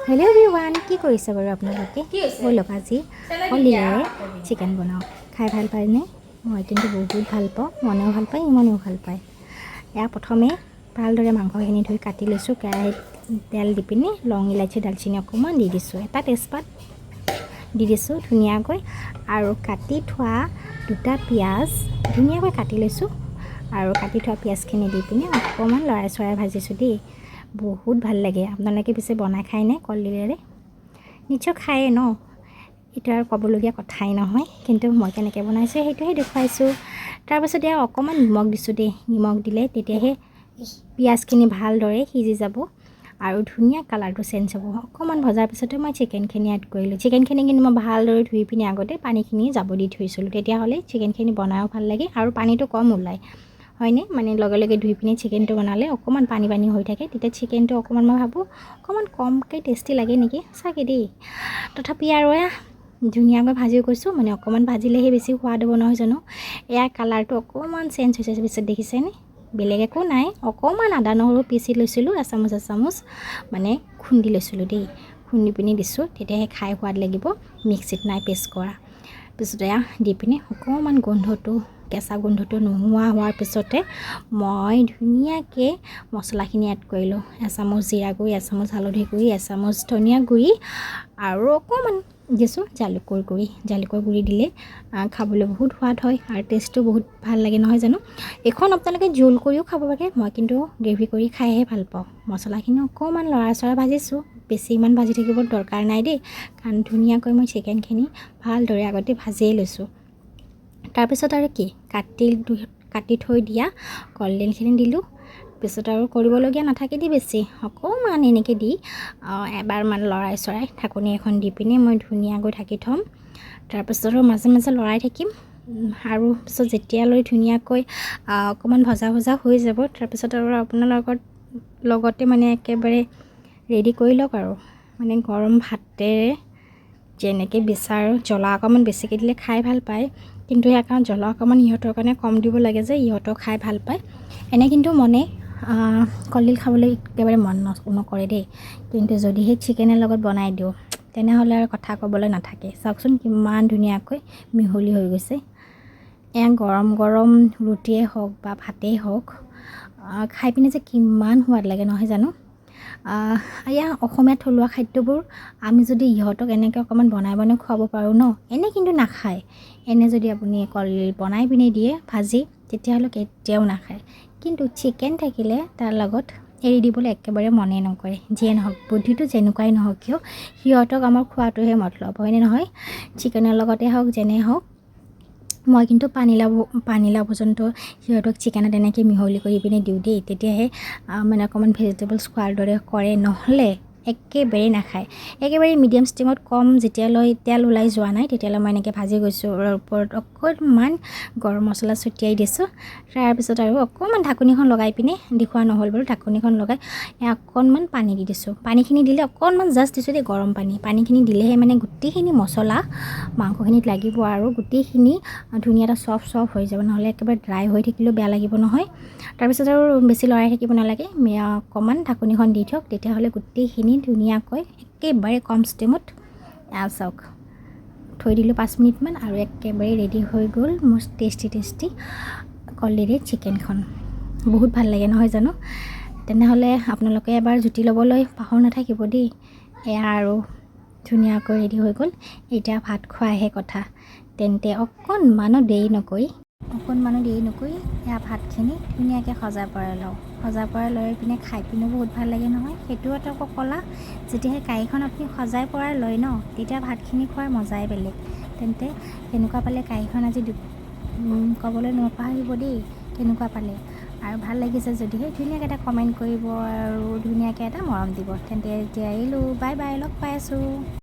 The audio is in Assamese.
হেল্ল' এভৰিৱান, কি কৰিছে বাৰু আপোনালোকে? ব'লক আজি কলিৰে চিকেন বনাওঁ। খাই ভাল পায়নে? মই কিন্তু বহুত ভাল পাওঁ। মনেও ভাল পায়, ইমনেও ভাল পায়। এয়া প্ৰথমে ভালদৰে মাংসখিনি ধুই কাটি লৈছোঁ। কেৰাহীত তেল দি পিনি লং, ইলাচি, দালচিনি অকণমান দি দিছোঁ। এটা তেজপাত দি দিছোঁ ধুনীয়াকৈ, আৰু কাটি থোৱা দুটা পিঁয়াজ ধুনীয়াকৈ কাটি লৈছোঁ। আৰু কাটি থোৱা পিঁয়াজখিনি দি পিনি অকণমান লৰাই চৰাই ভাজিছোঁ দেই। বহুত ভাল লাগে। আপোনালোকে পিছে বনাই খায়নে কলডিলেৰে? নিশ্চয় খায়ে ন? এইটো আৰু ক'বলগীয়া কথাই নহয়, কিন্তু মই কেনেকৈ বনাইছোঁ সেইটোহে দেখুৱাইছোঁ। তাৰপাছত এয়া অকণমান নিমখ দিছোঁ দেই। নিমখ দিলে তেতিয়াহে পিঁয়াজখিনি ভালদৰে সিজি যাব আৰু ধুনীয়া কালাৰটো চেঞ্জ হ'ব। অকণমান ভজাৰ পিছতে মই চিকেনখিনি এড কৰিলোঁ। চিকেনখিনি কিন্তু মই ভালদৰে ধুই পিনি আগতে পানীখিনি যাব দি থৈছিলোঁ। তেতিয়াহ'লে চিকেনখিনি বনায়ো ভাল লাগে আৰু পানীটো কম ওলায়, হয়নে? মানে লগে লগে ধুই পিনি চিকেনটো বনালে অকণমান পানী পানী হৈ থাকে, তেতিয়া চিকেনটো অকণমান মই ভাবোঁ অকণমান কমকৈ টেষ্টি লাগে নেকি চাগে দেই। তথাপি আৰু এয়া ধুনীয়াকৈ ভাজি কৈছোঁ, মানে অকণমান ভাজিলেহে বেছি সোৱাদ হ'ব নহয় জানো। এয়া কালাৰটো অকণমান চেঞ্জ হৈছে পিছত দেখিছেনে? বেলেগ একো নাই, অকণমান আদা নহৰু পিচি লৈছিলোঁ, এচামুচ মানে খুন্দি লৈছিলোঁ দেই। খুন্দি পিনি দিছোঁ, তেতিয়াহে খাই সোৱাদ লাগিব। মিক্সিত নাই পেষ্ট কৰা। পিছতে এয়া দি পিনি অকণমান কেঁচা গোন্ধটো নোহোৱা হোৱাৰ পিছতে মই ধুনীয়াকৈ মছলাখিনি এড কৰিলোঁ। এচামুচ জিৰা গুড়ি, এচামুচ হালধি গুড়ি, এচামুচ ধনিয়া গুড়ি আৰু অকণমান দিছোঁ জালুকৰ গুড়ি। জালুকৰ গুড়ি দিলে খাবলৈ বহুত সোৱাদ হয় আৰু টেষ্টটো বহুত ভাল লাগে নহয় জানো। এইখন আপোনালোকে জোল কৰিও খাব পাৰে, মই কিন্তু গ্ৰেভি কৰি খাইহে ভাল পাওঁ। মছলাখিনি অকণমান লৰাই চৰাই ভাজিছোঁ, বেছি ইমান ভাজি থাকিব দৰকাৰ নাই দেই, কাৰণ ধুনীয়াকৈ মই চিকেনখিনি ভালদৰে আগতে ভাজিয়ে লৈছোঁ। তাৰপিছত আৰু কি, কাটি থৈ দিয়া কলডিলখিনি দিলোঁ। পিছত আৰু কৰিবলগীয়া নাথাকে দি বেছি, অকণমান এনেকৈ দি এবাৰমান লৰাই চৰাই ঢাকনি এখন দি পিনি মই ধুনীয়াকৈ ঢাকি থ'ম। তাৰপিছত আৰু মাজে মাজে লৰাই থাকিম। আৰু পিছত যেতিয়ালৈ ধুনীয়াকৈ অকণমান ভজা হৈ যাব, তাৰপিছত আৰু আপোনালোকৰ লগতে মানে একেবাৰে ৰেডি কৰি লওক আৰু মানে গৰম ভাতেৰে যেনেকৈ বিচাৰোঁ। জ্বলা অকণমান বেছিকৈ দিলে খাই ভাল পায়, কিন্তু ইয়াৰ কাৰণ জ্বলা অকণমান ইহঁতৰ কাৰণে কম দিব লাগে যে ইহঁতক খাই ভাল পায়। এনে কিন্তু কলডিল খাবলৈ একেবাৰে মন নকৰে দেই, কিন্তু যদিহে চিকেনৰ লগত বনাই দিওঁ তেনেহ'লে আৰু কথা ক'বলৈ নাথাকে। চাওকচোন কিমান ধুনীয়াকৈ মিহলি হৈ গৈছে। এয়া গৰম গৰম ৰুটিয়ে হওক বা ভাতেই হওক, খাই পিনে যে কিমান সোৱাদ লাগে নহয় জানো। এয়া অসমীয়া থলুৱা খাদ্যবোৰ আমি যদি ইহঁতক এনেকৈ অকণমান বনাই খুৱাব পাৰোঁ ন, এনে কিন্তু নাখায়। এনে যদি আপুনি কলডিল বনাই পিনি দিয়ে ভাজি, তেতিয়াহ'লে কেতিয়াও নাখায়। কিন্তু চিকেন থাকিলে তাৰ লগত এৰি দিবলৈ একেবাৰে মনে নকৰে। যিয়ে নহওক, বুদ্ধিটো যেনেকুৱাই নহওক কিয়, সিহঁতক আমাৰ খোৱাটোহে মতলব, হয়নে নহয়? চিকেনৰ লগতে হওক যেনে হওক, মই কিন্তু পানীলাও পৰ্যন্ত সিহঁতক চিকেনত এনেকৈ মিহলি কৰি পিনি দিওঁ দেই, তেতিয়াহে মানে অকণমান ভেজিটেবলছ খোৱাৰ দৰে কৰে, নহ'লে একেবাৰে নাখায়। একেবাৰে মিডিয়াম ষ্টিমত কম যেতিয়ালৈ তেল ওলাই যোৱা নাই তেতিয়ালৈ মই এনেকৈ ভাজি গৈছোঁ। ওপৰত অকণমান গৰম মছলা ছটিয়াই দিছোঁ। তাৰপিছত আৰু অকণমান ঢাকনিখন লগাই পিনে, দেখুওৱা নহ'ল বাৰু, ঢাকনিখন লগাই অকণমান পানী দি দিছোঁ। পানীখিনি দিলে অকণমান জাষ্ট দিছোঁ দেই, গৰম পানীখিনি দিলেহে মানে গোটেইখিনি মছলা মাংসখিনিত লাগিব আৰু গোটেইখিনি ধুনীয়া এটা চফ্ট হৈ যাব, নহ'লে একেবাৰে ড্ৰাই হৈ থাকিলেও বেয়া লাগিব নহয়। তাৰপিছত আৰু বেছি লৰাই থাকিব নালাগে, অকণমান ঢাকনিখন দি থওক, তেতিয়াহ'লে গোটেইখিনি ধুনীয়াকৈ একেবাৰে কম ষ্টিমত চাওক থৈ দিলোঁ 5 মিনিটমান, আৰু একেবাৰে ৰেডি হৈ গ'ল মোৰ টেষ্টি কলডিলেৰে চিকেনখন। বহুত ভাল লাগে নহয় জানো। তেনেহ'লে আপোনালোকে এবাৰ জুতি ল'বলৈ পাহৰ নাথাকিব দেই। এয়া আৰু ধুনীয়াকৈ ৰেডি হৈ গ'ল। এতিয়া ভাত খোৱাহে কথা। তেন্তে অকণমানো দেৰি নকৰি এয়া ভাতখিনি ধুনীয়াকৈ সজাই পৰাই লৈ পিনে খাই পিনেও বহুত ভাল লাগে নহয়। সেইটো এটা আকৌ কলা, যেতিয়াহে কাঁহীখন আপুনি সজাই পৰাই লয় ন, তেতিয়া ভাতখিনি খোৱাৰ মজাই বেলেগ। তেন্তে কেনেকুৱা পালে কাঁহীখন আজি ক'বলৈ নাপাহৰিব দেই, কেনেকুৱা পালে। আৰু ভাল লাগিছে যদিহে ধুনীয়াকৈ এটা কমেণ্ট কৰিব আৰু ধুনীয়াকৈ এটা মৰম দিব। তেন্তে এতিয়া এৰিলোঁ, বাই বাই, লগ পাই আছোঁ।